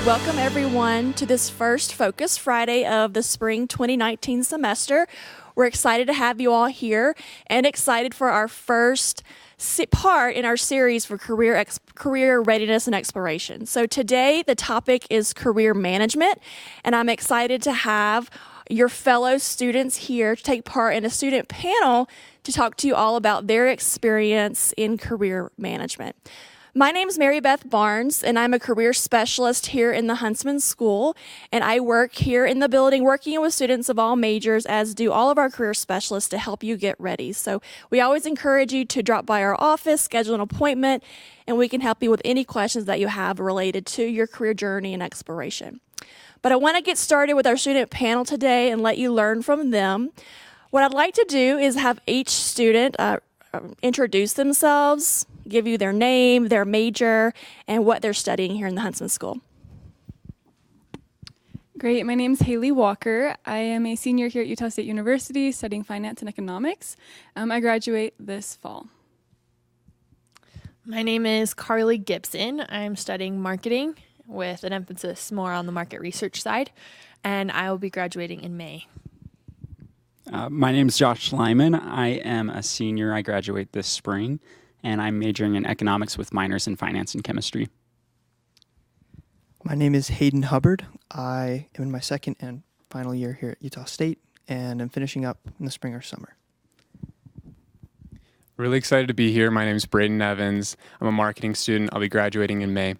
Welcome everyone to this first Focus Friday of the spring 2019 semester. We're excited to have you all here and excited for our first part in our series for career readiness and exploration. So today the topic is career management, and I'm excited to have your fellow students here to take part in a student panel to talk to you all about their experience in career management. My name is Mary Beth Barnes, and I'm a career specialist here in the Huntsman School, and I work here in the building working with students of all majors, as do all of our career specialists, to help you get ready. So we always encourage you to drop by our office, schedule an appointment, and we can help you with any questions that you have related to your career journey and exploration. But I want to get started with our student panel today and let you learn from them. What I'd like to do is have each student introduce themselves, give you their name, their major, and what they're studying here in the Huntsman School. Great. My name is Haley Walker. I am a senior here at Utah State University studying finance and economics. I graduate this fall. My name is Carly Gibson. I'm studying marketing with an emphasis more on the market research side, and I will be graduating in May. My name is Josh Lyman. I am a senior. I graduate this spring, and I'm majoring in economics with minors in finance and chemistry. My name is Hayden Hubbard. I am in my second and final year here at Utah State, and I'm finishing up in the spring or summer. Really excited to be here. My name is Braden Evans. I'm a marketing student. I'll be graduating in May.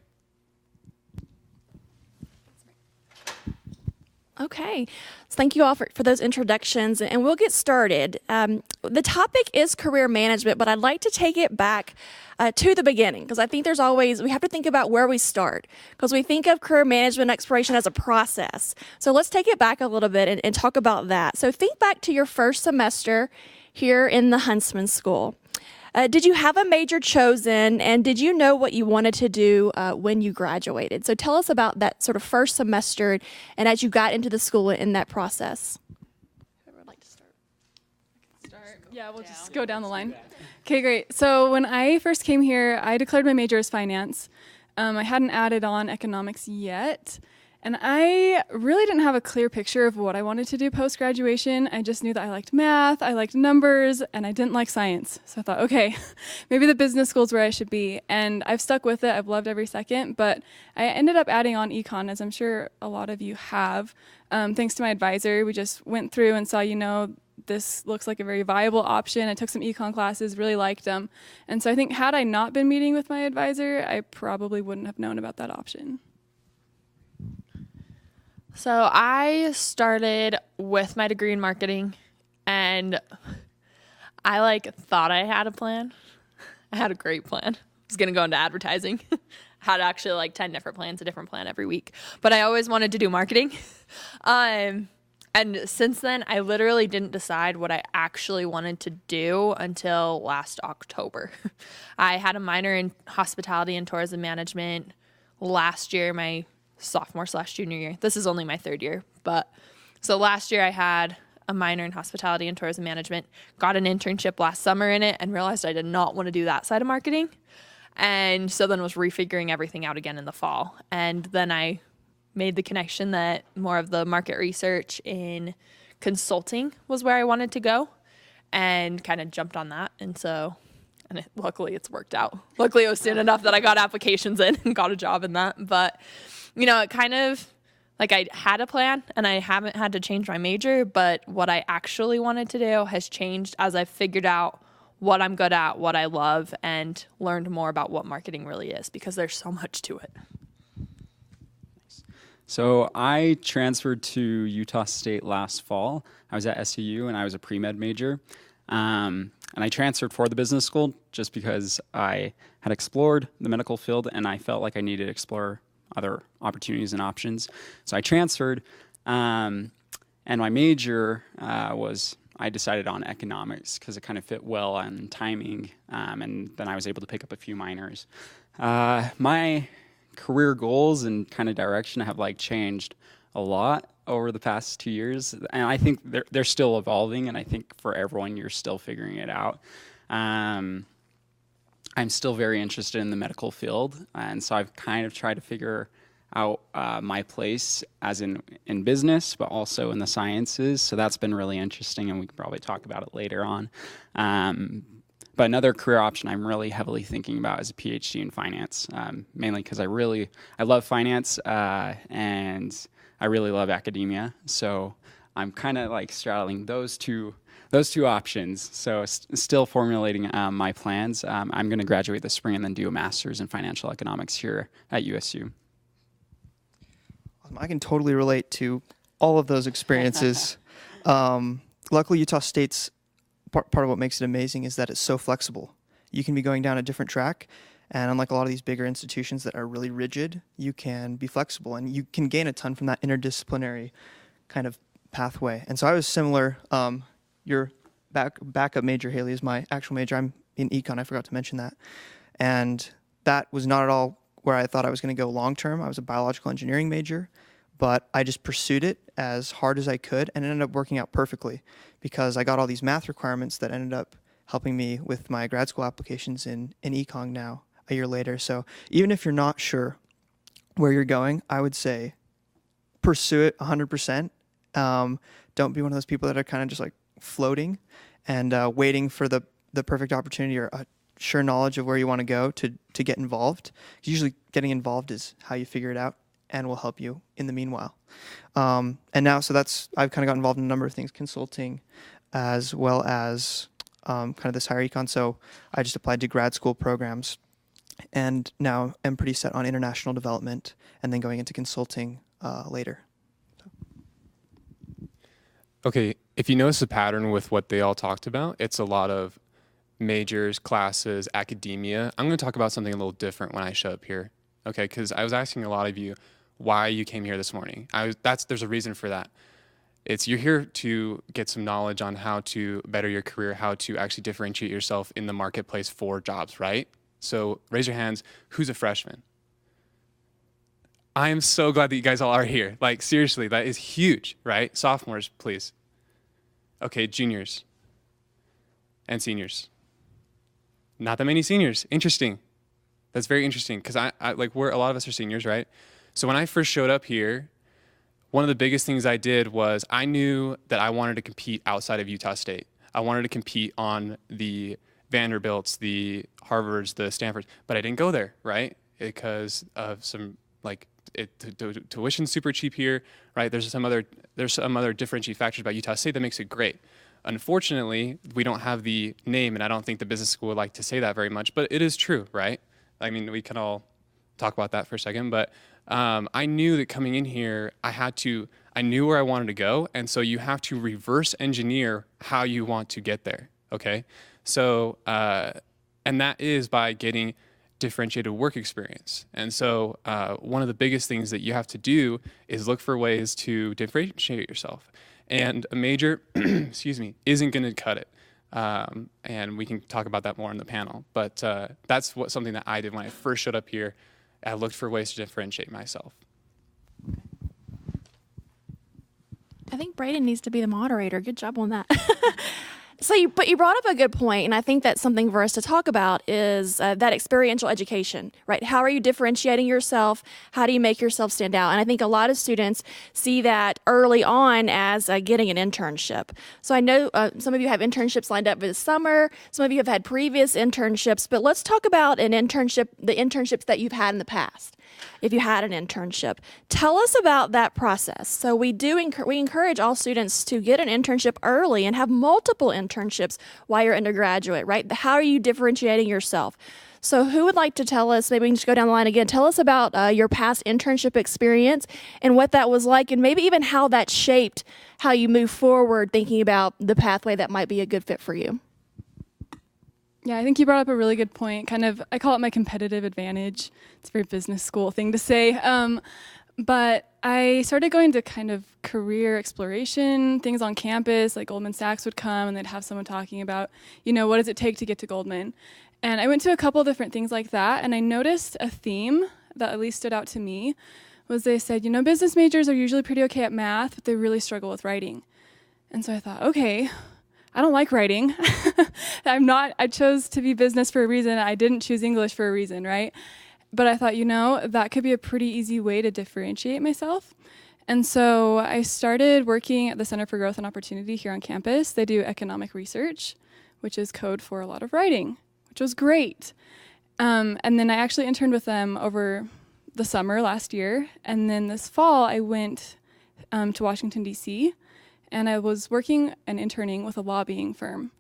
Okay, so thank you all for those introductions, and we'll get started. The topic is career management, but I'd like to take it back to the beginning, because I think we have to think about where we start, because we think of career management exploration as a process. So let's take it back a little bit and talk about that. So think back to your first semester here in the Huntsman School. Did you have a major chosen, and did you know what you wanted to do when you graduated? So tell us about that sort of first semester and as you got into the school in that process. Whoever would like to start. Yeah, we'll just go down the line. Okay, great. So when I first came here, I declared my major as finance. I hadn't added on economics yet. And I really didn't have a clear picture of what I wanted to do post-graduation. I just knew that I liked math, I liked numbers, and I didn't like science. So I thought, okay, maybe the business school is where I should be. And I've stuck with it. I've loved every second. But I ended up adding on econ, as I'm sure a lot of you have. Thanks to my advisor, we just went through and saw, this looks like a very viable option. I took some econ classes, really liked them. And so I think had I not been meeting with my advisor, I probably wouldn't have known about that option. So I started with my degree in marketing, and I thought I had a plan. I had a great plan. I was going to go into advertising. Had actually 10 different plans, a different plan every week. But I always wanted to do marketing. And since then, I literally didn't decide what I actually wanted to do until last October. I had a minor in hospitality and tourism management last year, my sophomore/junior year. This is only my third year. But so last year I had a minor in hospitality and tourism management, got an internship last summer in it, and realized I did not want to do that side of marketing. And so then was refiguring everything out again in the fall. And then I made the connection that more of the market research in consulting was where I wanted to go, and kind of jumped on that. And luckily it's worked out. Luckily it was soon enough that I got applications in and got a job in that. But it kind of, I had a plan, and I haven't had to change my major, but what I actually wanted to do has changed as I've figured out what I'm good at, what I love, and learned more about what marketing really is, because there's so much to it. So I transferred to Utah State last fall. I was at SUU, and I was a pre-med major. And I transferred for the business school just because I had explored the medical field, and I felt like I needed to explore other opportunities and options. So I transferred, and my major I decided on economics because it kind of fit well on timing, and then I was able to pick up a few minors. My career goals and kind of direction have changed a lot over the past 2 years, and I think they're still evolving, and I think for everyone, you're still figuring it out. I'm still very interested in the medical field, and so I've kind of tried to figure out my place as in business, but also in the sciences. So that's been really interesting, and we can probably talk about it later on. But another career option I'm really heavily thinking about is a PhD in finance, mainly because I love finance and I really love academia. So I'm kind of like straddling those two options. So still formulating my plans. I'm going to graduate this spring and then do a master's in financial economics here at USU. I can totally relate to all of those experiences. Luckily, Utah State's part of what makes it amazing is that it's so flexible. You can be going down a different track, and unlike a lot of these bigger institutions that are really rigid, you can be flexible, and you can gain a ton from that interdisciplinary kind of pathway. And so I was similar. Your backup major, Haley, is my actual major. I'm in econ. I forgot to mention that. And that was not at all where I thought I was going to go long term. I was a biological engineering major, but I just pursued it as hard as I could, and it ended up working out perfectly because I got all these math requirements that ended up helping me with my grad school applications in econ now a year later. So even if you're not sure where you're going, I would say pursue it 100%. Don't be one of those people that are kind of just like floating and waiting for the perfect opportunity or a sure knowledge of where you want to go to get involved. Usually getting involved is how you figure it out and will help you in the meanwhile. And now, so I've kind of got involved in a number of things, consulting as well as kind of this higher econ. So I just applied to grad school programs and now I'm pretty set on international development and then going into consulting later. Okay, if you notice a pattern with what they all talked about, it's a lot of majors, classes, academia. I'm going to talk about something a little different when I show up here, okay? Because I was asking a lot of you why you came here this morning. There's a reason for that. You're here to get some knowledge on how to better your career, how to actually differentiate yourself in the marketplace for jobs, right? So raise your hands. Who's a freshman? I am so glad that you guys all are here. Like, seriously, that is huge, right? Sophomores, please. Okay, juniors and seniors. Not that many seniors. Interesting. That's very interesting because a lot of us are seniors, right? So when I first showed up here, one of the biggest things I did was I knew that I wanted to compete outside of Utah State. I wanted to compete on the Vanderbilts, the Harvards, the Stanfords, but I didn't go there, right? Because of some tuition's super cheap here, right? There's some other differentiating factors about Utah State that makes it great. Unfortunately, we don't have the name, and I don't think the business school would like to say that very much, but it is true, right? I mean, we can all talk about that for a second, but I knew that coming in here, I knew where I wanted to go, and so you have to reverse engineer how you want to get there, okay? So, and that is by getting differentiated work experience. And so one of the biggest things that you have to do is look for ways to differentiate yourself. And a major, isn't going to cut it. And we can talk about that more in the panel. But that's something that I did when I first showed up here. I looked for ways to differentiate myself. I think Braden needs to be the moderator. Good job on that. But you brought up a good point, and I think that's something for us to talk about is that experiential education, right? How are you differentiating yourself? How do you make yourself stand out? And I think a lot of students see that early on as getting an internship. So I know some of you have internships lined up for the summer. Some of you have had previous internships, but let's talk about the internships that you've had in the past. If you had an internship, tell us about that process. So we encourage all students to get an internship early and have multiple internships while you're undergraduate, right? How are you differentiating yourself? So who would like to tell us, maybe we can just go down the line again, tell us about your past internship experience and what that was like, and maybe even how that shaped how you move forward thinking about the pathway that might be a good fit for you. Yeah, I think you brought up a really good point. I call it my competitive advantage. It's a very business school thing to say. But I started going to kind of career exploration, things on campus, like Goldman Sachs would come and they'd have someone talking about, what does it take to get to Goldman? And I went to a couple different things like that, and I noticed a theme that at least stood out to me was they said, business majors are usually pretty okay at math, but they really struggle with writing. And so I thought, okay, I don't like writing. I chose to be business for a reason. I didn't choose English for a reason, right? But I thought, that could be a pretty easy way to differentiate myself. And so I started working at the Center for Growth and Opportunity here on campus. They do economic research, which is code for a lot of writing, which was great. And then I actually interned with them over the summer last year. And then this fall, I went to Washington, D.C., and I was working and interning with a lobbying firm.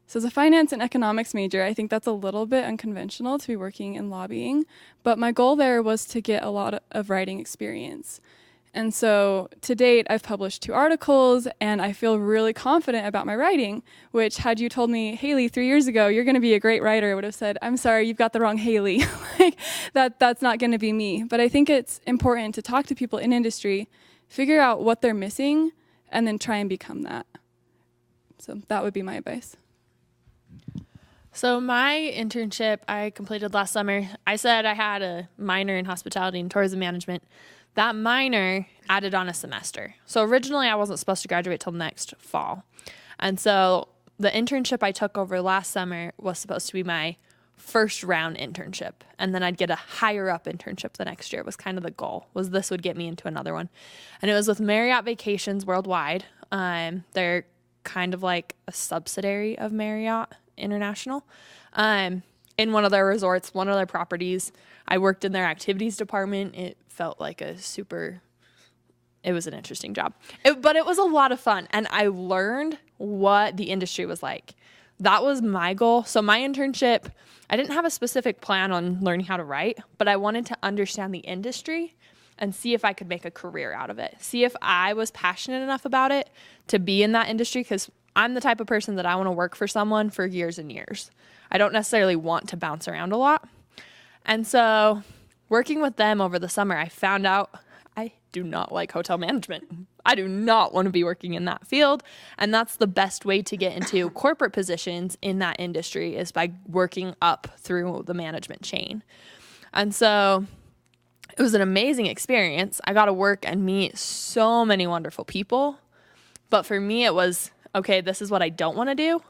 So as a finance and economics major, I think that's a little bit unconventional to be working in lobbying. But my goal there was to get a lot of writing experience. And so to date, I've published 2 articles, and I feel really confident about my writing, which had you told me, Haley, 3 years ago, you're going to be a great writer, I would have said, I'm sorry, you've got the wrong Haley. That's not going to be me. But I think it's important to talk to people in industry, figure out what they're missing, and then try and become that. So that would be my advice. So my internship I completed last summer. I said I had a minor in hospitality and tourism management. That minor added on a semester. So originally I wasn't supposed to graduate till next fall. And so the internship I took over last summer was supposed to be my first round internship. And then I'd get a higher up internship the next year was kind of the goal, was this would get me into another one. And it was with Marriott Vacations Worldwide. They're kind of like a subsidiary of Marriott International. In one of their resorts, one of their properties. I worked in their activities department. It felt like it was an interesting job. But it was a lot of fun. And I learned what the industry was like. That was my goal. So my internship, I didn't have a specific plan on learning how to write, but I wanted to understand the industry and see if I could make a career out of it. See if I was passionate enough about it to be in that industry, because I'm the type of person that I want to work for someone for years and years. I don't necessarily want to bounce around a lot. And so working with them over the summer, I found out I do not like hotel management. I do not want to be working in that field. And that's the best way to get into corporate positions in that industry, is by working up through the management chain. And so it was an amazing experience. I got to work and meet so many wonderful people. But for me, it was, okay, this is what I don't want to do.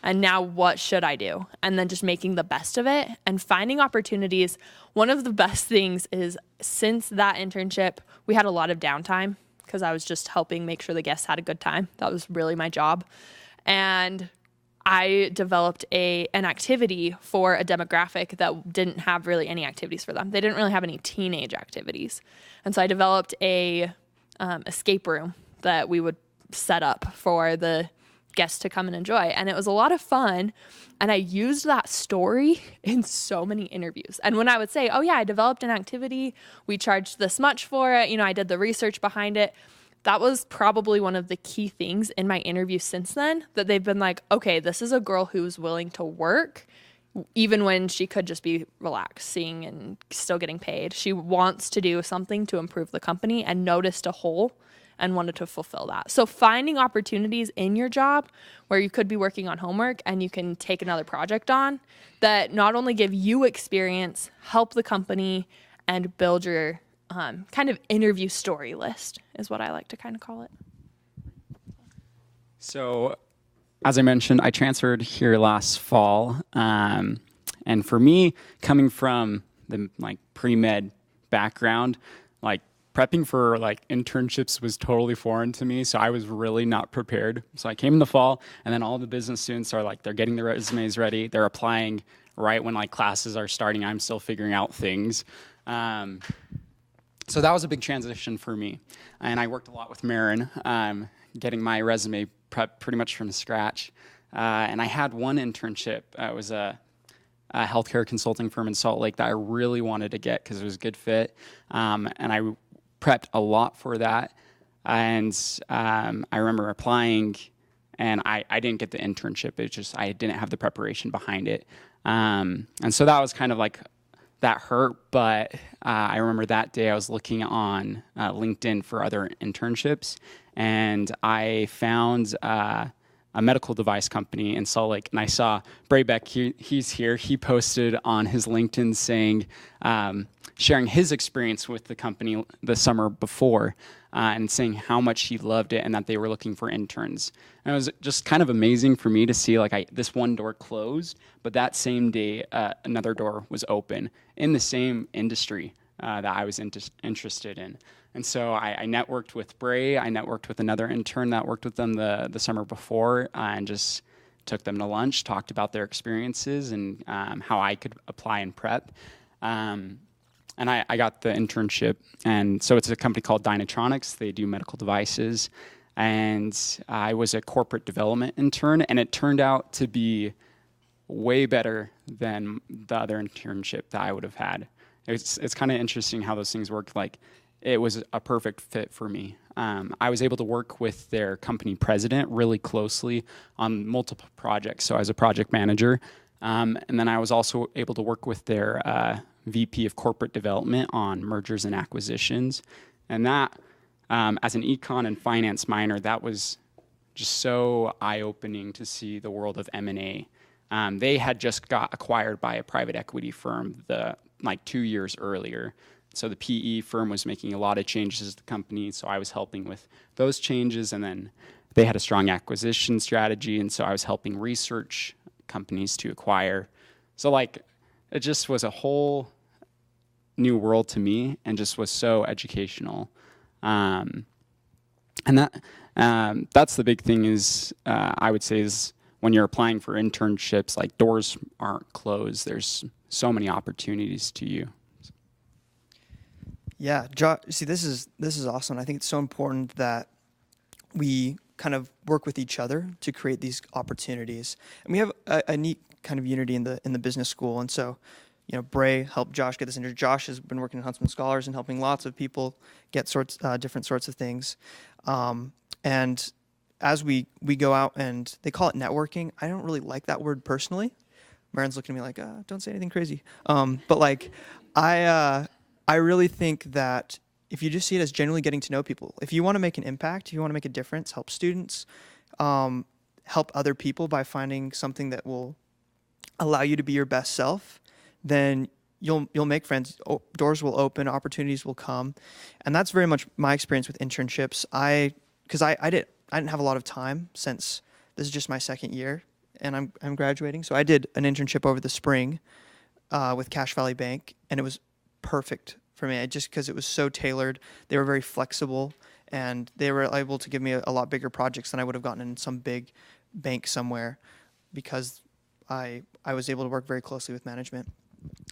And now what should I do? And then just making the best of it and finding opportunities. One of the best things is, since that internship, we had a lot of downtime because I was just helping make sure the guests had a good time. That was really my job. And I developed an activity for a demographic that didn't have really any activities for them. They didn't really have any teenage activities. And so I developed a escape room that we would set up for the guests to come and enjoy. And it was a lot of fun. And I used that story in so many interviews. And when I would say, oh yeah, I developed an activity, we charged this much for it, I did the research behind it. That was probably one of the key things in my interview since then, that they've been like, okay, this is a girl who's willing to work even when she could just be relaxing and still getting paid. She wants to do something to improve the company and noticed a hole and wanted to fulfill that. So finding opportunities in your job where you could be working on homework and you can take another project on that not only give you experience, help the company, and build your kind of interview story list is what I like to kind of call it. So as I mentioned, I transferred here last fall. And for me, coming from the pre-med background, prepping for internships was totally foreign to me, so I was really not prepared. So I came in the fall, and then all the business students are they're getting their resumes ready, they're applying right when classes are starting. I'm still figuring out things. So that was a big transition for me, and I worked a lot with Marin, getting my resume prepped pretty much from scratch. And I had one internship. It was a healthcare consulting firm in Salt Lake that I really wanted to get because it was a good fit, and I prepped a lot for that. And I remember applying, and I didn't get the internship. It just, I didn't have the preparation behind it. And so that was kind of that hurt. But I remember that day I was looking on LinkedIn for other internships, and I found a medical device company in Salt Lake, and I saw Braybeck, he's here. He posted on his LinkedIn saying, sharing his experience with the company the summer before. and saying how much he loved it and that they were looking for interns. And it was just kind of amazing for me to see like this one door closed, but that same day another door was open in the same industry that I was interested in. And so I networked with Bray. I networked with another intern that worked with them the summer before, and just took them to lunch, talked about their experiences and how I could apply and prep. And I got the internship. And so it's a company called Dynatronics. They do medical devices. And I was a corporate development intern, and it turned out to be way better than the other internship that I would have had. It's kind of interesting how those things work. Like, it was a perfect fit for me. I was able to work with their company president really closely on multiple projects. So I was a project manager. And then I was also able to work with their VP of corporate development on mergers and acquisitions. And that, as an econ and finance minor, that was just so eye-opening to see the world of M&A. They had just got acquired by a private equity firm 2 years earlier. So the PE firm was making a lot of changes to the company, so I was helping with those changes, and then they had a strong acquisition strategy, and so I was helping research companies to acquire. So like, it just was a whole new world to me, and just was so educational. And that's the big thing is, I would say, is when you're applying for internships, like, doors aren't closed. There's so many opportunities to you. Yeah, see, this is awesome. I think it's so important that we kind of work with each other to create these opportunities. And we have a neat kind of unity in the business school. And so, Bray helped Josh get this internship. Josh has been working in Huntsman Scholars and helping lots of people get different sorts of things. And as we go out, and they call it networking. I don't really like that word personally. Marin's looking at me like, don't say anything crazy. But like, I really think that if you just see it as genuinely getting to know people, if you want to make an impact, if you want to make a difference, help students, help other people by finding something that will allow you to be your best self, then you'll make friends. Doors will open, opportunities will come, and that's very much my experience with internships. Because I didn't have a lot of time, since this is just my second year and I'm graduating. So I did an internship over the spring with Cache Valley Bank, and it was perfect for me, just because it was so tailored. They were very flexible, and they were able to give me a lot bigger projects than I would have gotten in some big bank somewhere, because I was able to work very closely with management.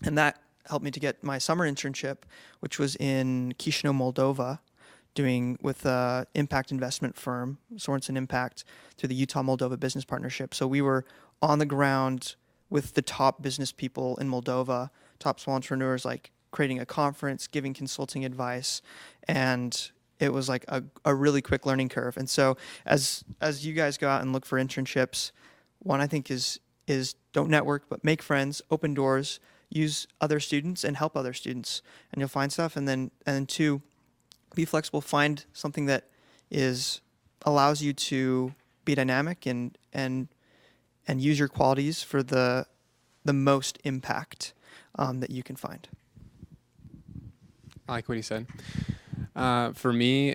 And that helped me to get my summer internship, which was in Chisinau, Moldova, doing with an impact investment firm, Sorensen Impact, through the Utah-Moldova Business Partnership. So we were on the ground with the top business people in Moldova, top small entrepreneurs, like creating a conference, giving consulting advice, and it was like a really quick learning curve. And so as you guys go out and look for internships, one I think is don't network, but make friends, open doors, use other students and help other students, and you'll find stuff. And then two, be flexible, find something that allows you to be dynamic and use your qualities for the most impact that you can find. I like what he said. For me,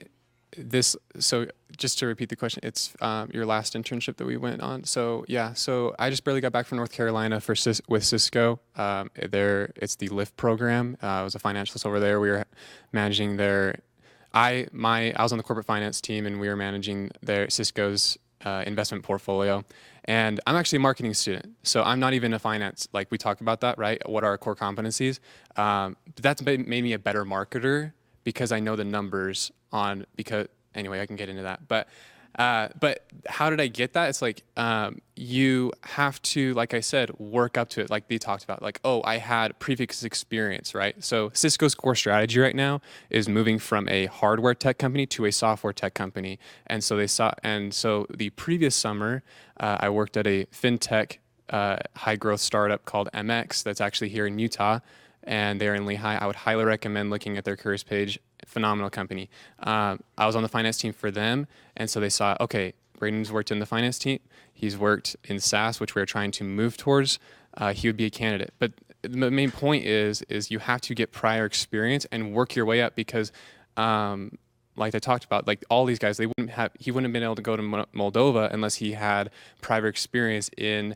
so just to repeat the question, it's your last internship that we went on. So yeah, so I just barely got back from North Carolina with Cisco. It's the LIFT program. I was a financialist over there. We were managing I was on the corporate finance team, and we were managing Cisco's investment portfolio. And I'm actually a marketing student, so I'm not even a finance, like we talked about that, right? What are our core competencies? But that's made me a better marketer, because I know the numbers anyway, I can get into that. But how did I get that? It's like, you have to, like I said, work up to it. Like they talked about, like, I had previous experience, right? So Cisco's core strategy right now is moving from a hardware tech company to a software tech company. And so the previous summer, I worked at a fintech, high growth startup called MX that's actually here in Utah, and they're in Lehigh. I would highly recommend looking at their careers page. Phenomenal company. I was on the finance team for them, and so they saw, okay, Braden's worked in the finance team. He's worked in SaaS, which we're trying to move towards. He would be a candidate. But the main point is you have to get prior experience and work your way up, because like I talked about, like all these guys, he wouldn't have been able to go to Moldova unless he had prior experience in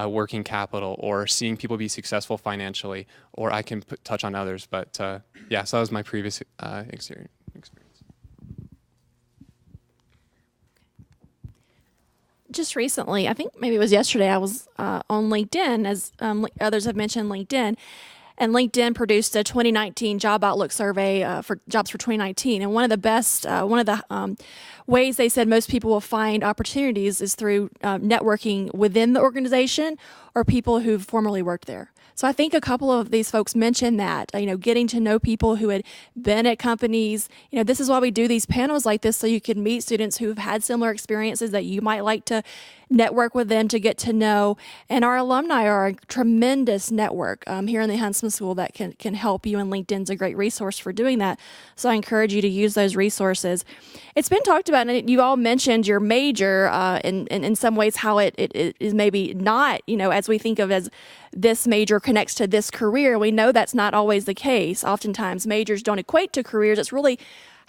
working capital or seeing people be successful financially, or I can touch on others. But yeah, so that was my previous experience. Just recently, I think maybe it was yesterday, I was on LinkedIn, as others have mentioned LinkedIn. And LinkedIn produced a 2019 job outlook survey for jobs for 2019. And one of the ways they said most people will find opportunities is through networking within the organization or people who've formerly worked there. So I think a couple of these folks mentioned that, getting to know people who had been at companies. This is why we do these panels like this, so you can meet students who've had similar experiences that you might like to network with them to get to know. And our alumni are a tremendous network here in the Huntsman School that can help you, and LinkedIn's a great resource for doing that. So I encourage you to use those resources. It's been talked about, and you all mentioned your major in some ways how it is maybe not, as we think of as this major connects to this career. We know that's not always the case. Oftentimes majors don't equate to careers. It's really,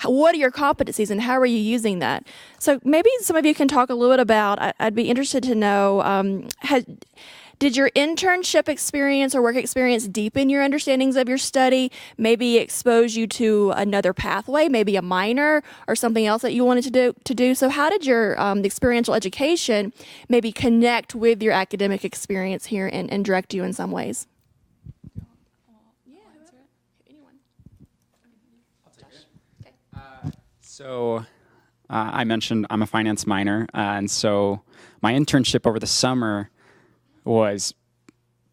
what are your competencies and how are you using that? So maybe some of you can talk a little bit about, I'd be interested to know, did your internship experience or work experience deepen your understandings of your study, maybe expose you to another pathway, maybe a minor or something else that you wanted to do? So how did your experiential education maybe connect with your academic experience here and direct you in some ways? So I mentioned I'm a finance minor, and so my internship over the summer was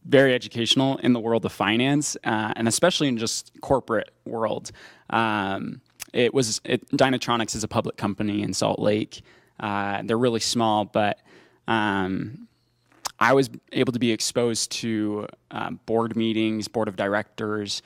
very educational in the world of finance, and especially in just corporate world. Dynatronics is a public company in Salt Lake. They're really small, but I was able to be exposed to board meetings, board of directors,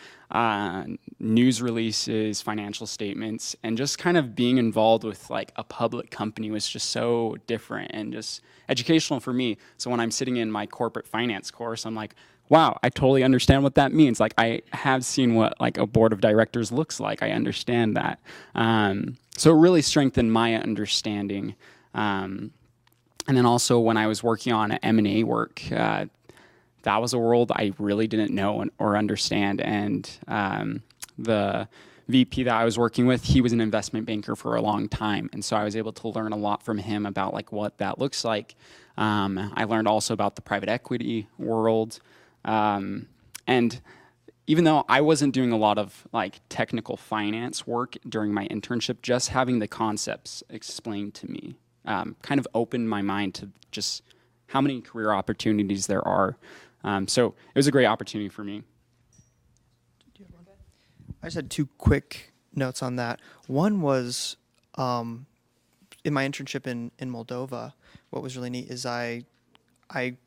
news releases, financial statements, and just kind of being involved with like a public company was just so different and just educational for me. So when I'm sitting in my corporate finance course, I'm like, wow, I totally understand what that means. Like I have seen what like a board of directors looks like. I understand that. So it really strengthened my understanding. And then also when I was working on M&A work, that was a world I really didn't know or understand. And the VP that I was working with, he was an investment banker for a long time. And so I was able to learn a lot from him about like what that looks like. I learned also about the private equity world. And even though I wasn't doing a lot of like technical finance work during my internship, just having the concepts explained to me kind of opened my mind to just how many career opportunities there are. So it was a great opportunity for me. I just had two quick notes on that. One was in my internship in Moldova, what was really neat is I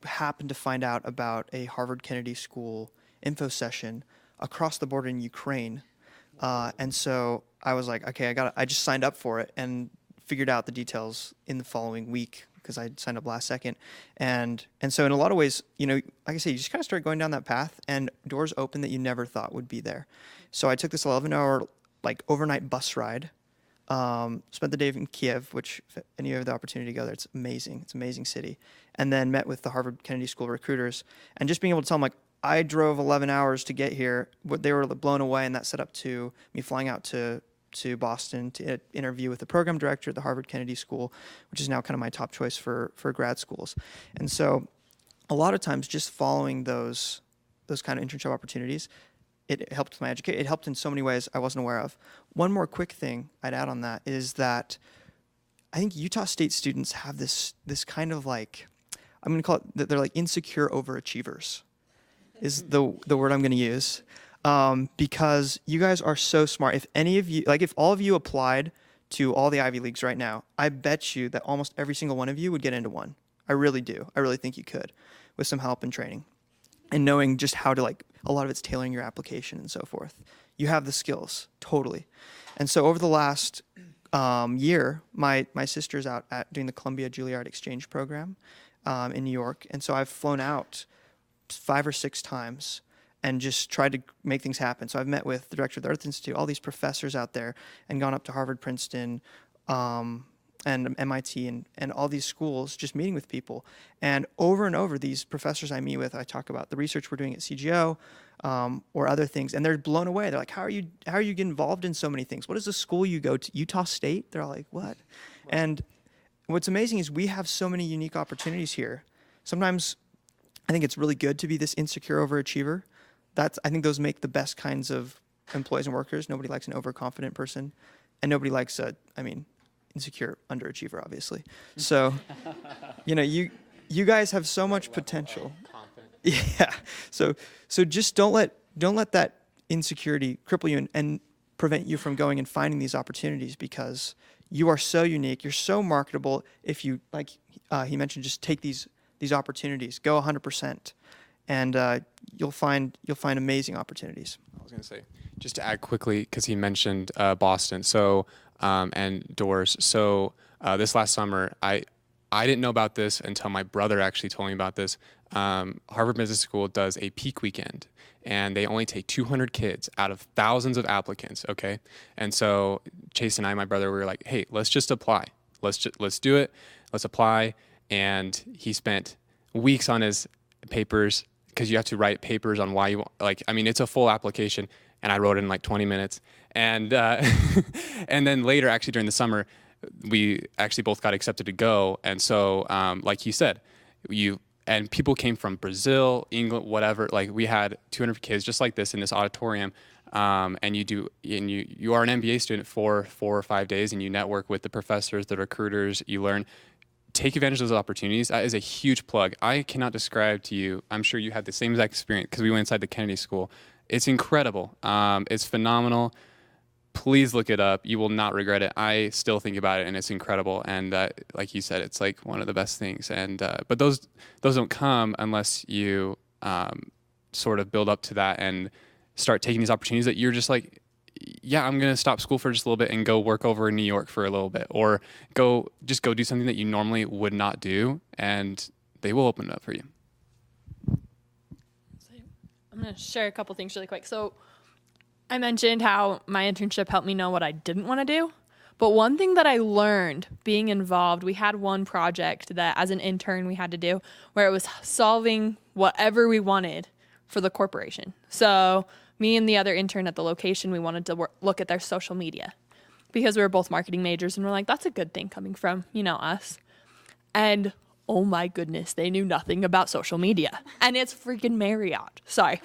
happened to find out about a Harvard Kennedy School info session across the border in Ukraine. And so I was like, okay, I just signed up for it and figured out the details in the following week because I signed up last second. And so in a lot of ways, like I say, you just kind of start going down that path and doors open that you never thought would be there. So I took this 11-hour like overnight bus ride, spent the day in Kiev, which if any of you have the opportunity to go there, it's amazing. It's an amazing city. And then met with the Harvard Kennedy School recruiters and just being able to tell them like, I drove 11 hours to get here. They were blown away, and that set up to me flying out to Boston to interview with the program director at the Harvard Kennedy School, which is now kind of my top choice for grad schools. And so a lot of times just following those kind of internship opportunities, it helped with my education. It helped in so many ways I wasn't aware of. One more quick thing I'd add on that is that I think Utah State students have this kind of like, I'm going to call it that they're like insecure overachievers is the word I'm going to use. Because you guys are so smart. If any of you, like if all of you applied to all the Ivy Leagues right now, I bet you that almost every single one of you would get into one. I really do. I really think you could with some help and training and knowing just how to like, a lot of it's tailoring your application and so forth. You have the skills, totally. And so over the last year, my sister's out doing the Columbia Juilliard Exchange Program in New York. And so I've flown out 5 or 6 times. and just tried to make things happen. So I've met with the director of the Earth Institute, all these professors out there, and gone up to Harvard, Princeton, and MIT and all these schools, just meeting with people. And over, these professors I meet with, I talk about the research we're doing at CGO or other things, and they're blown away. They're like, how are you getting involved in so many things? What is the school you go to? Utah State? They're all like, what? And what's amazing is we have so many unique opportunities here. Sometimes I think it's really good to be this insecure overachiever. I think those make the best kinds of employees and workers. Nobody likes an overconfident person, and nobody likes insecure underachiever, obviously. So, you guys have so much potential. Yeah. So just don't let that insecurity cripple you and prevent you from going and finding these opportunities, because you are so unique. You're so marketable. If you, like he mentioned, just take these opportunities, go 100%, and you'll find amazing opportunities. I was going to say, just to add quickly, because he mentioned Boston. So. And doors. So this last summer, I didn't know about this until my brother actually told me about this. Harvard Business School does a peak weekend, and they only take 200 kids out of thousands of applicants. Okay, and so Chase and I, my brother, we were like, hey, let's just apply. Let's do it. Let's apply. And he spent weeks on his papers, because you have to write papers on why you it's a full application. And I wrote it in like 20 minutes. And and then later, actually during the summer, we actually both got accepted to go. And so, like you said, and people came from Brazil, England, whatever. Like, we had 200 kids just like this in this auditorium. And you are an MBA student for 4 or 5 days, and you network with the professors, the recruiters. You learn. Take advantage of those opportunities. That is a huge plug. I cannot describe to you. I'm sure you had the same exact experience, because we went inside the Kennedy School. It's incredible. It's phenomenal. Please look it up. You will not regret it. I still think about it, and it's incredible. And like you said, it's like one of the best things. And but those don't come unless you sort of build up to that and start taking these opportunities that you're just like, yeah, I'm going to stop school for just a little bit and go work over in New York for a little bit, or go do something that you normally would not do, and they will open it up for you. I'm going to share a couple things really quick. So I mentioned how my internship helped me know what I didn't want to do. But one thing that I learned being involved, we had one project that as an intern we had to do where it was solving whatever we wanted for the corporation. So me and the other intern at the location, we wanted to look at their social media, because we were both marketing majors, and we're like, that's a good thing coming from, us. And oh my goodness, they knew nothing about social media. And it's freaking Marriott. Sorry.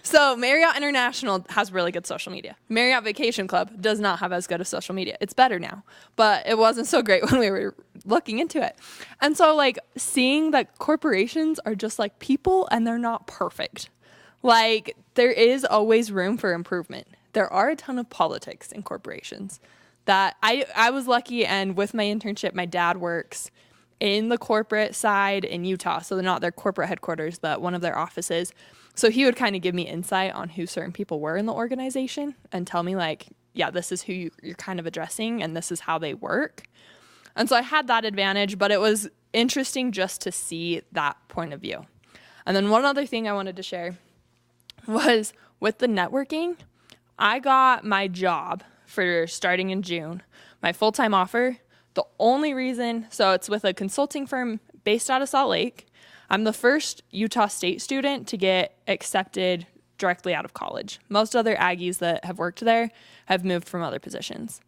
So Marriott International has really good social media. Marriott Vacation Club does not have as good a social media. It's better now, but it wasn't so great when we were looking into it. And so seeing that corporations are just like people, and they're not perfect. There is always room for improvement. There are a ton of politics in corporations. That I was lucky, and with my internship, my dad works in the corporate side in Utah. So they're not their corporate headquarters, but one of their offices. So he would kind of give me insight on who certain people were in the organization and tell me yeah, this is who you're kind of addressing, and this is how they work. And so I had that advantage, but it was interesting just to see that point of view. And then one other thing I wanted to share was with the networking, I got my job for starting in June, my full-time offer. The only reason, so it's with a consulting firm based out of Salt Lake. I'm the first Utah State student to get accepted directly out of college. Most other Aggies that have worked there have moved from other positions.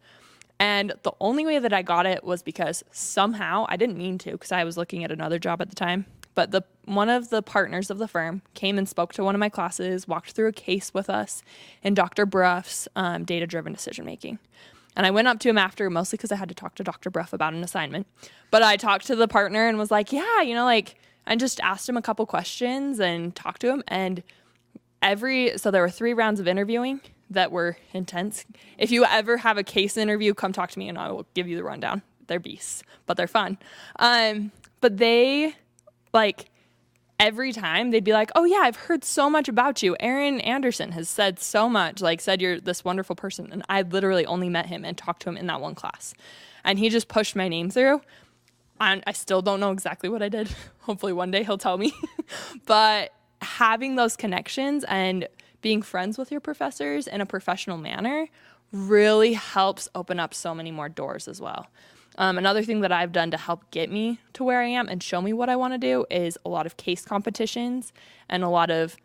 And the only way that I got it was because somehow, I didn't mean to, because I was looking at another job at the time, but one of the partners of the firm came and spoke to one of my classes, walked through a case with us in Dr. Bruff's data-driven decision-making. And I went up to him after, mostly because I had to talk to Dr. Bruff about an assignment. But I talked to the partner and was like, yeah, I just asked him a couple questions and talked to him. And so there were 3 rounds of interviewing that were intense. If you ever have a case interview, come talk to me and I will give you the rundown. They're beasts, but they're fun. But they, every time they'd be like, oh yeah, I've heard so much about you. Aaron Anderson has said so much, said you're this wonderful person. And I literally only met him and talked to him in that one class. And he just pushed my name through. And I still don't know exactly what I did. Hopefully one day he'll tell me. But having those connections and being friends with your professors in a professional manner really helps open up so many more doors as well. Another thing that I've done to help get me to where I am and show me what I want to do is a lot of case competitions and a lot of,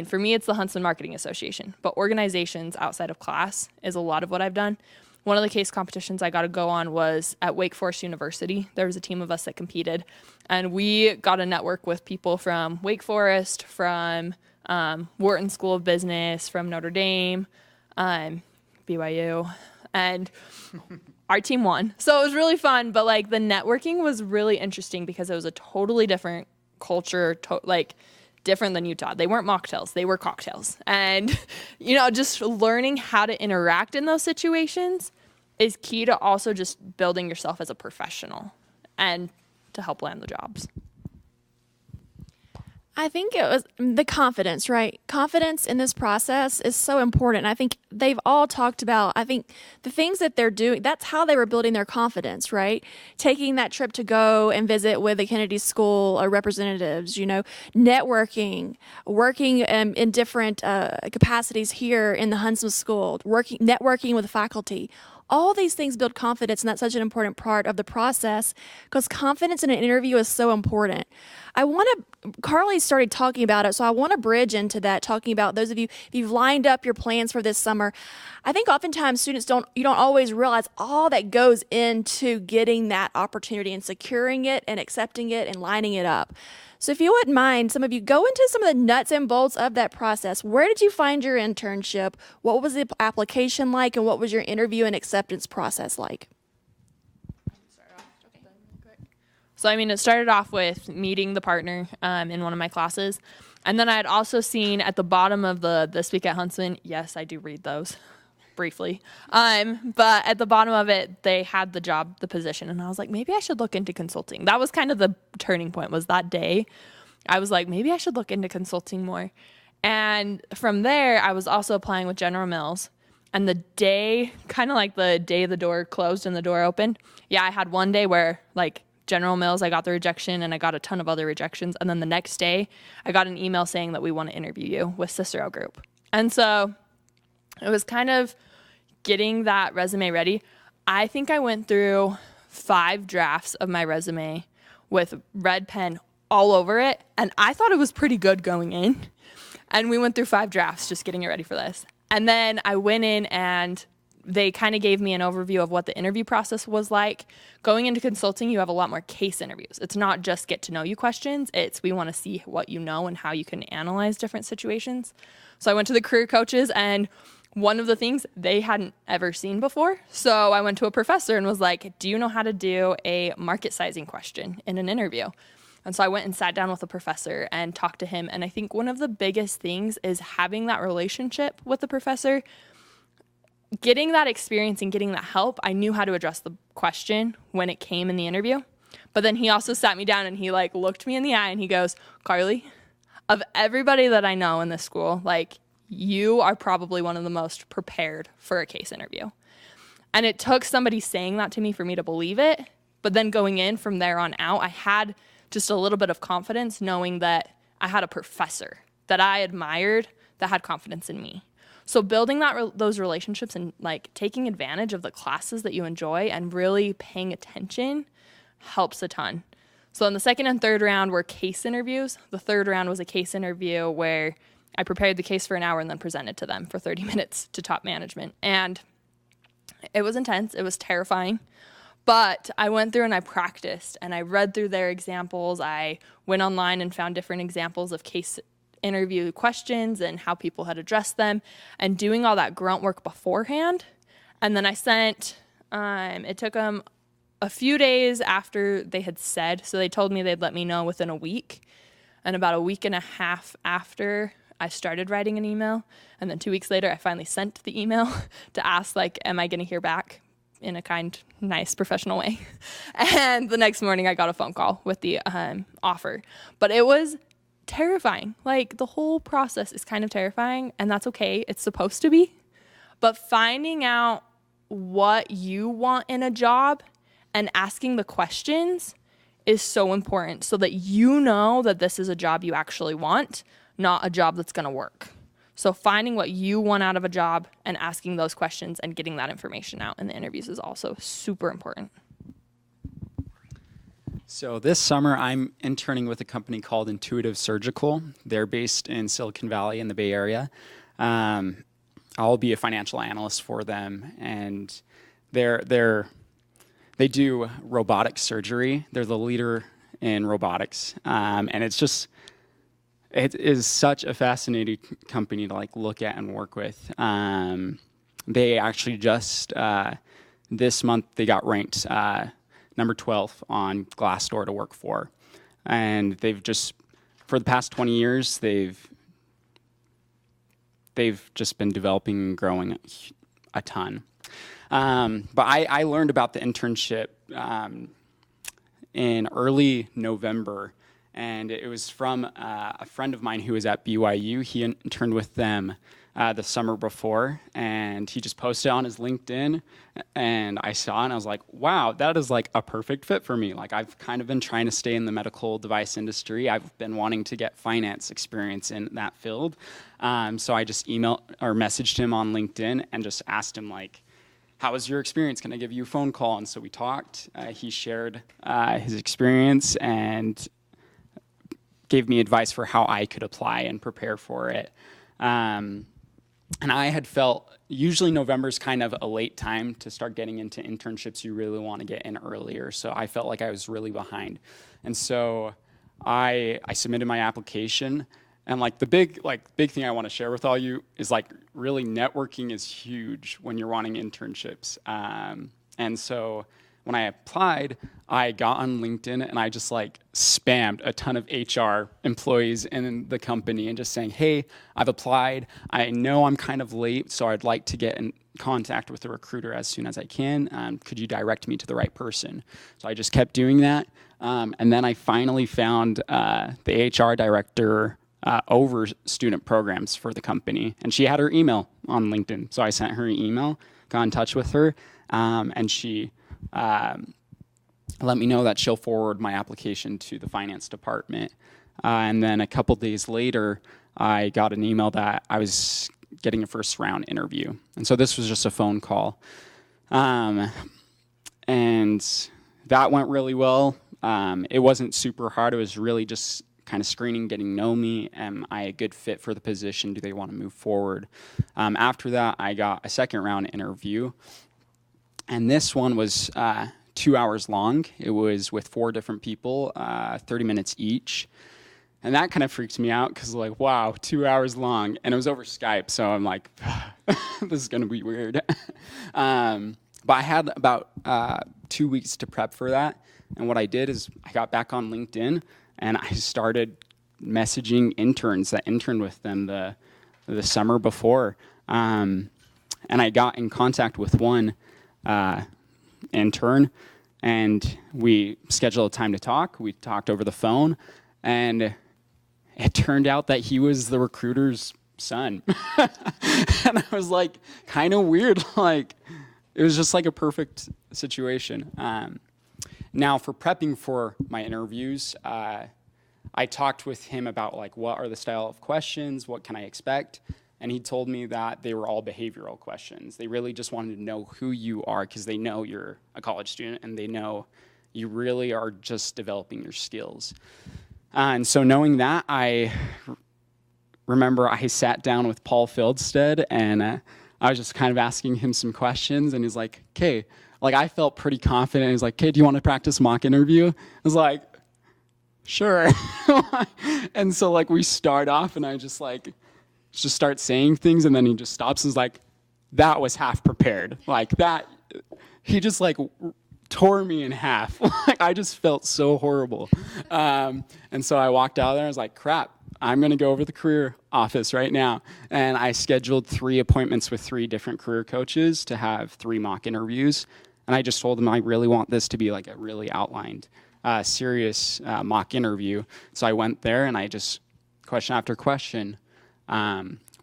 for me, it's the Huntsman Marketing Association, but organizations outside of class is a lot of what I've done. One of the case competitions I got to go on was at Wake Forest University. There was a team of us that competed, and we got to network with people from Wake Forest, from Wharton School of Business, from Notre Dame, BYU, and our team won. So it was really fun, but like the networking was really interesting because it was a totally different culture, different than Utah. They weren't mocktails, they were cocktails. And, just learning how to interact in those situations is key to also just building yourself as a professional and to help land the jobs. I think it was the confidence, right? Confidence in this process is so important. I think they've all talked about, the things that they're doing, that's how they were building their confidence, right? Taking that trip to go and visit with the Kennedy School representatives, networking, working in different capacities here in the Huntsman School, networking with faculty. All these things build confidence, and that's such an important part of the process because confidence in an interview is so important. Carly started talking about it, so I want to bridge into that, talking about those of you, if you've lined up your plans for this summer. I think oftentimes students don't always realize all that goes into getting that opportunity and securing it and accepting it and lining it up. So if you wouldn't mind, some of you go into some of the nuts and bolts of that process. Where did you find your internship? What was the application like? And what was your interview and acceptance process like? So, it started off with meeting the partner in one of my classes. And then I had also seen at the bottom of the This Week at Huntsman, yes, I do read those briefly. But at the bottom of it, they had the position. And I was like, maybe I should look into consulting. That was kind of the turning point, was that day. I was like, maybe I should look into consulting more. And from there, I was also applying with General Mills. And the day, kind of like the day the door closed and the door opened, I had one day where General Mills, I got the rejection and I got a ton of other rejections. And then the next day I got an email saying that we want to interview you with Cicero Group. And so it was kind of getting that resume ready. I think I went through 5 drafts of my resume with red pen all over it. And I thought it was pretty good going in. And we went through 5 drafts just getting it ready for this. And then I went in and they kind of gave me an overview of what the interview process was like. Going into consulting, you have a lot more case interviews. It's not just get to know you questions. It's we want to see what you know and how you can analyze different situations. So I went to the career coaches, and one of the things they hadn't ever seen before. So I went to a professor and was like, do you know how to do a market sizing question in an interview? And so I went and sat down with a professor and talked to him. And I think one of the biggest things is having that relationship with the professor. Getting that experience and getting that help, I knew how to address the question when it came in the interview. But then he also sat me down and he looked me in the eye and he goes, Carly, of everybody that I know in this school, you are probably one of the most prepared for a case interview. And it took somebody saying that to me for me to believe it. But then going in from there on out, I had just a little bit of confidence knowing that I had a professor that I admired that had confidence in me. So building those relationships and taking advantage of the classes that you enjoy and really paying attention helps a ton. So in the second and third round were case interviews. The third round was a case interview where I prepared the case for an hour and then presented to them for 30 minutes to top management. And it was intense. It was terrifying. But I went through and I practiced and I read through their examples. I went online and found different examples of case interview questions and how people had addressed them and doing all that grunt work beforehand. And then I sent, it took them a few days after they had said, so they told me they'd let me know within a week. And about a week and a half after, I started writing an email. And then 2 weeks later, I finally sent the email to ask, am I going to hear back in a kind, nice, professional way? And the next morning, I got a phone call with the offer. But it was terrifying. The whole process is kind of terrifying, and that's okay. It's supposed to be. But finding out what you want in a job and asking the questions is so important so that you know that this is a job you actually want, not a job that's going to work. So finding what you want out of a job and asking those questions and getting that information out in the interviews is also super important. So this summer, I'm interning with a company called Intuitive Surgical. They're based in Silicon Valley in the Bay Area. I'll be a financial analyst for them, and they do robotic surgery. They're the leader in robotics, and it is such a fascinating company to like look at and work with. They actually just this month they got ranked number 12 on Glassdoor to work for, and they've just for the past 20 years they've just been developing and growing a ton. But I learned about the internship in early November. And it was from a friend of mine who was at BYU. He interned with them the summer before, and he just posted on his LinkedIn, and I saw it, and I was like, wow, that is like a perfect fit for me. Like, I've kind of been trying to stay in the medical device industry. I've been wanting to get finance experience in that field. So I just messaged him on LinkedIn and just asked him, like, how was your experience? Can I give you a phone call? And so we talked. He shared his experience and gave me advice for how I could apply and prepare for it. And I had felt, usually November is kind of a late time to start getting into internships. You really want to get in earlier. So I felt like I was really behind. And so I submitted my application. And like the big thing I want to share with all you is like really networking is huge when you're wanting internships. And so when I applied, I got on LinkedIn and I just like spammed a ton of HR employees in the company and just saying, hey, I've applied. I know I'm kind of late, so I'd like to get in contact with the recruiter as soon as I can. Could you direct me to the right person? So I just kept doing that. And then I finally found the HR director over student programs for the company. And she had her email on LinkedIn. So I sent her an email, got in touch with her, and she let me know that she'll forward my application to the finance department. And then a couple days later, I got an email that I was getting a first round interview. And so this was just a phone call. And that went really well. It wasn't super hard. It was really just kind of screening, getting to know me. Am I a good fit for the position? Do they want to move forward? After that, I got a second round interview. And this one was 2 hours long. It was with 4 different people, 30 minutes each. And that kind of freaked me out because, like, wow, 2 hours long. And it was over Skype, so I'm like, this is going to be weird. But I had about 2 weeks to prep for that. And what I did is I got back on LinkedIn, and I started messaging interns that interned with them the summer before. And I got in contact with one intern, and we scheduled a time to talk. We talked over the phone, and it turned out that he was the recruiter's son. And I was like, kind of weird. Like, it was just like a perfect situation. Now, for prepping for my interviews, I talked with him about like, what are the style of questions? What can I expect? And he told me that they were all behavioral questions. They really just wanted to know who you are because they know you're a college student and they know you really are just developing your skills. And so knowing that, I remember I sat down with Paul Fieldstead and I was just kind of asking him some questions, and he's like, okay, like I felt pretty confident. He's like, okay, do you want to practice mock interview? I was like, sure. And so like we start off and I just start saying things, and then he just stops and is like, that was half prepared. Like that, he just like tore me in half. Like I just felt so horrible. And so I walked out there and I was like, crap, I'm going to go over to the career office right now. And I scheduled 3 appointments with 3 different career coaches to have 3 mock interviews. And I just told them I really want this to be like a really outlined, serious mock interview. So I went there and I just, question after question,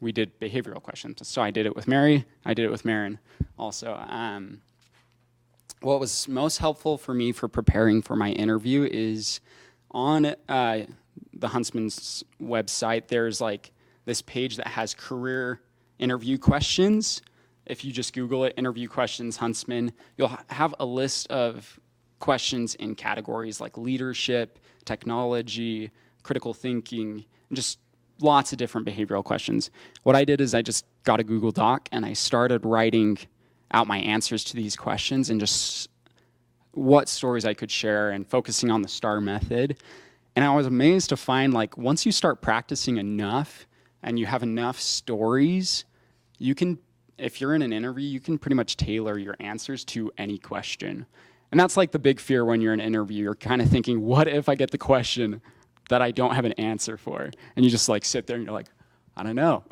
we did behavioral questions. So I did it with Mary. I did it with Marin also. What was most helpful for me for preparing for my interview is on the Huntsman's website, there's like this page that has career interview questions. If you just Google it, interview questions, Huntsman, you'll have a list of questions in categories like leadership, technology, critical thinking, and just lots of different behavioral questions. What I did is I just got a Google Doc and I started writing out my answers to these questions and just what stories I could share and focusing on the STAR method. And I was amazed to find, like, once you start practicing enough and you have enough stories, you can, if you're in an interview, you can pretty much tailor your answers to any question. And that's like the big fear when you're in an interview. You're kind of thinking, what if I get the question that I don't have an answer for? And you just like sit there and you're like, I don't know.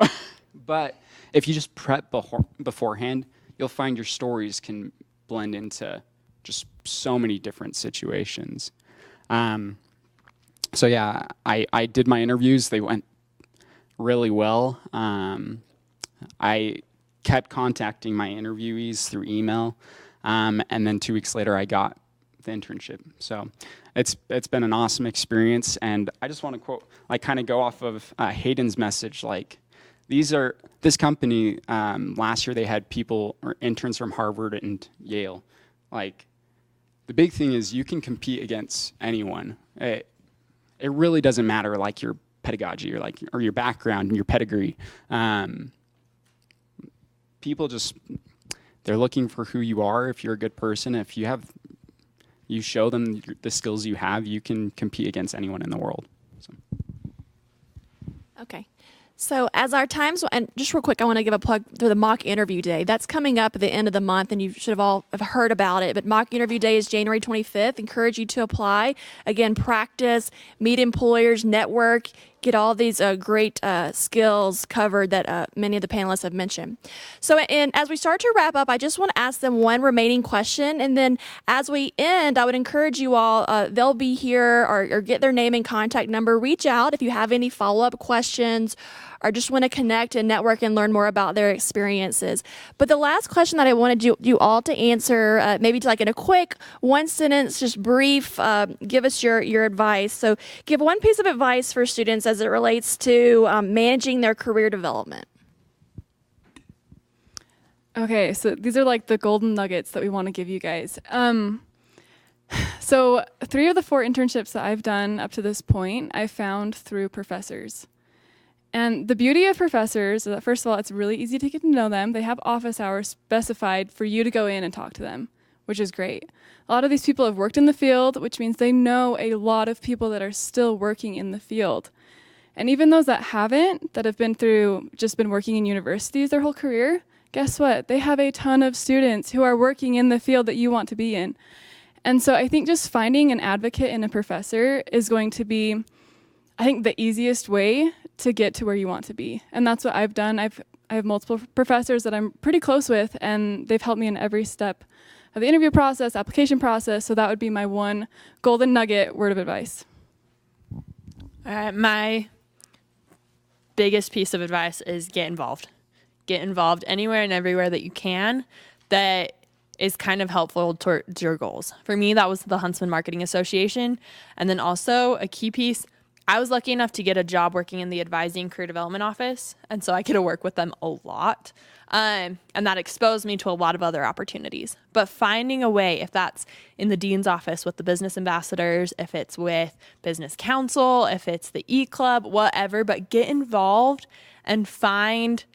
But if you just prep beforehand, you'll find your stories can blend into just so many different situations. So yeah, I did my interviews. They went really well. I kept contacting my interviewees through email. And then 2 weeks later, I got the internship. So it's been an awesome experience. And I just want to quote, like, kind of go off of Hayden's message. Like, this company, last year they had people or interns from Harvard and Yale. Like, the big thing is you can compete against anyone. It really doesn't matter, like, your pedagogy or your background and your pedigree. People just, they're looking for who you are. If you're a good person, if you show them the skills you have, you can compete against anyone in the world. So. Okay. So as our times, and just real quick, I want to give a plug for the mock interview day. That's coming up at the end of the month, and you should have all have heard about it. But mock interview day is January 25th. Encourage you to apply. Again, practice, meet employers, network, get all these great skills covered that many of the panelists have mentioned. So as we start to wrap up, I just want to ask them one remaining question. And then as we end, I would encourage you all, they'll be here or get their name and contact number. Reach out if you have any follow-up questions or just want to connect and network and learn more about their experiences. But the last question that I wanted you all to answer, maybe to like in a quick one sentence, just brief, give us your advice. So give one piece of advice for students as it relates to managing their career development. Okay, so these are like the golden nuggets that we want to give you guys. So 3 of the 4 internships that I've done up to this point, I found through professors. And the beauty of professors is that, first of all, it's really easy to get to know them. They have office hours specified for you to go in and talk to them, which is great. A lot of these people have worked in the field, which means they know a lot of people that are still working in the field. And even those that haven't, that have been working in universities their whole career, guess what? They have a ton of students who are working in the field that you want to be in. And so I think just finding an advocate and a professor is going to be, I think, the easiest way to get to where you want to be. And that's what I've done. I have multiple professors that I'm pretty close with, and they've helped me in every step of the interview process, application process. So that would be my one golden nugget word of advice. All right, my biggest piece of advice is get involved. Get involved anywhere and everywhere that you can that is kind of helpful towards your goals. For me, that was the Huntsman Marketing Association. And then also a key piece, I was lucky enough to get a job working in the advising career development office. And so I get to work with them a lot. And that exposed me to a lot of other opportunities. But finding a way, if that's in the dean's office with the business ambassadors, if it's with business council, if it's the e-club, whatever, but get involved and find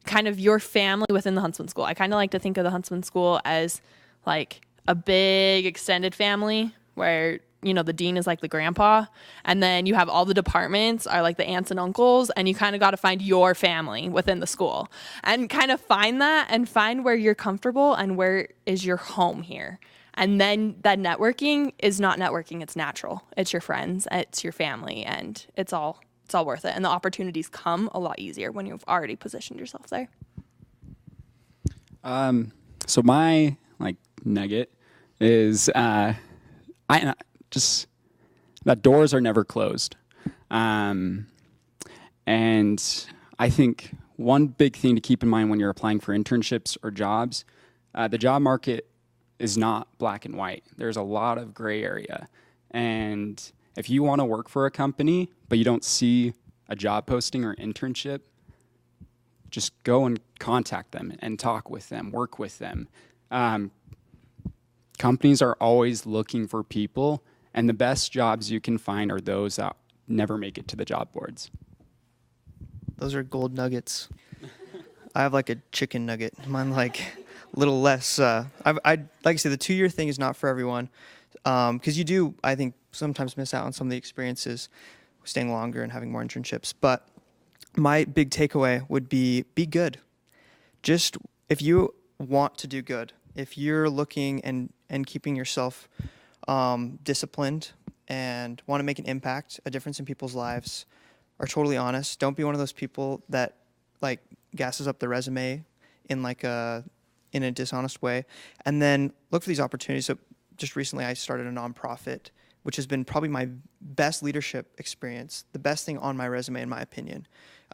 kind of your family within the Huntsman School. I kind of like to think of the Huntsman School as like a big extended family where, you know, the dean is like the grandpa, and then you have all the departments are like the aunts and uncles, and you kind of got to find your family within the school and kind of find that and find where you're comfortable and where is your home here. And then that networking is not networking, it's natural. It's your friends, it's your family, and it's all worth it. And the opportunities come a lot easier when you've already positioned yourself there. So my nugget is just that doors are never closed. And I think one big thing to keep in mind when you're applying for internships or jobs, the job market is not black and white. There's a lot of gray area. And If you want to work for a company, but you don't see a job posting or internship, just go and contact them and talk with them, work with them. Companies are always looking for people, and the best jobs you can find are those that never make it to the job boards. Those are gold nuggets. I have like a chicken nugget. Mine like a little less. I like I said, the 2-year thing is not for everyone, because you do, I think, sometimes miss out on some of the experiences, staying longer and having more internships. But my big takeaway would be good. Just if you want to do good, if you're looking and keeping yourself disciplined and want to make an impact, a difference in people's lives, are totally honest. Don't be one of those people that like gasses up the resume in like in a dishonest way. And then look for these opportunities. So just recently I started a nonprofit, which has been probably my best leadership experience, the best thing on my resume in my opinion.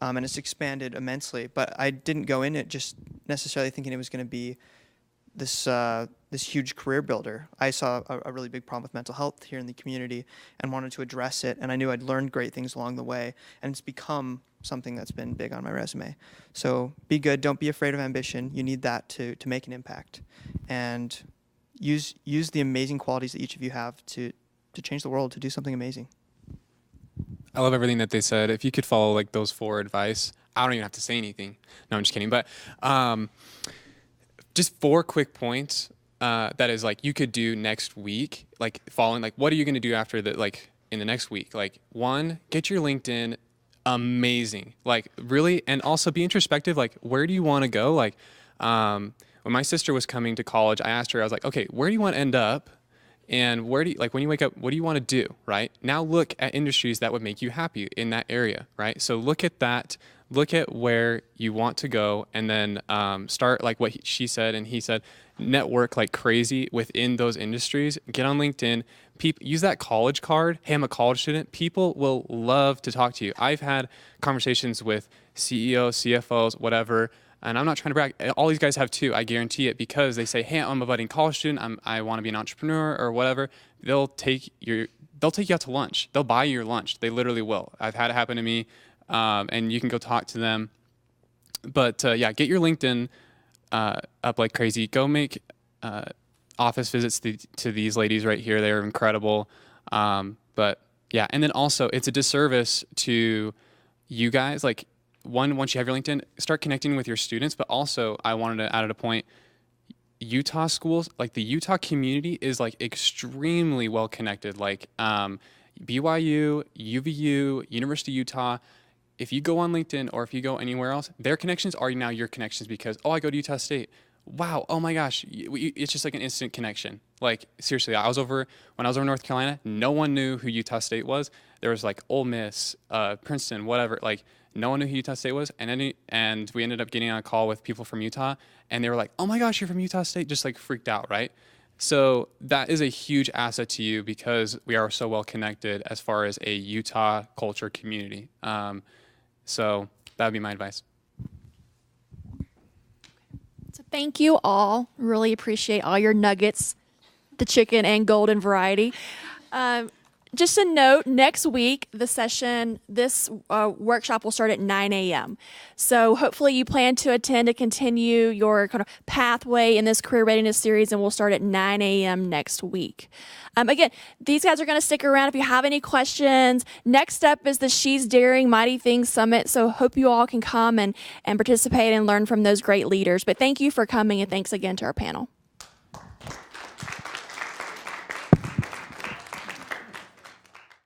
And it's expanded immensely, but I didn't go in it just necessarily thinking it was going to be this huge career builder. I saw a really big problem with mental health here in the community and wanted to address it, and I knew I'd learned great things along the way, and it's become something that's been big on my resume. So be good, don't be afraid of ambition. You need that to make an impact, and use the amazing qualities that each of you have to change the world, to do something amazing. I love everything that they said. If you could follow like those 4 advice, I don't even have to say anything. No, I'm just kidding. But just 4 quick points that is like you could do next week, like following, like what are you going to do after the, like in the next week? Like 1, get your LinkedIn amazing, like really, and also be introspective. Like where do you want to go? Like when my sister was coming to college, I asked her, I was like, okay, where do you want to end up? And where do you, like when you wake up, what do you want to do, right? Now look at industries that would make you happy in that area, right? So look at that, look at where you want to go, and then start like what she said and he said, network like crazy within those industries. Get on LinkedIn. Use that college card. Hey, I'm a college student. People will love to talk to you. I've had conversations with CEOs, CFOs, whatever, and I'm not trying to brag. All these guys have too. I guarantee it, because they say, "Hey, I'm a budding college student. I want to be an entrepreneur or whatever." They'll take you out to lunch. They'll buy you your lunch. They literally will. I've had it happen to me, and you can go talk to them. But yeah, get your LinkedIn up like crazy. Go make office visits to these ladies right here. They're incredible. But yeah, and then also it's a disservice to you guys. Like once you have your LinkedIn, start connecting with your students. But also I wanted to add at a point, Utah schools, like the Utah community is like extremely well connected. Like BYU, UVU, University of Utah. If you go on LinkedIn or if you go anywhere else, their connections are now your connections, because, oh, I go to Utah State. Wow. Oh my gosh. It's just like an instant connection. Like seriously, when I was over North Carolina, no one knew who Utah State was. There was like Ole Miss, Princeton, whatever. Like no one knew who Utah State was. And we ended up getting on a call with people from Utah, and they were like, oh my gosh, you're from Utah State. Just like freaked out. Right. So that is a huge asset to you, because we are so well connected as far as a Utah culture community. So that would be my advice. So thank you all. Really appreciate all your nuggets, the chicken and golden variety. Just a note, next week, this workshop will start at 9 a.m. So hopefully you plan to attend to continue your kind of pathway in this career readiness series, and we'll start at 9 a.m. next week. Again, these guys are going to stick around if you have any questions. Next up is the She's Daring Mighty Things Summit. So hope you all can come and participate and learn from those great leaders. But thank you for coming, and thanks again to our panel.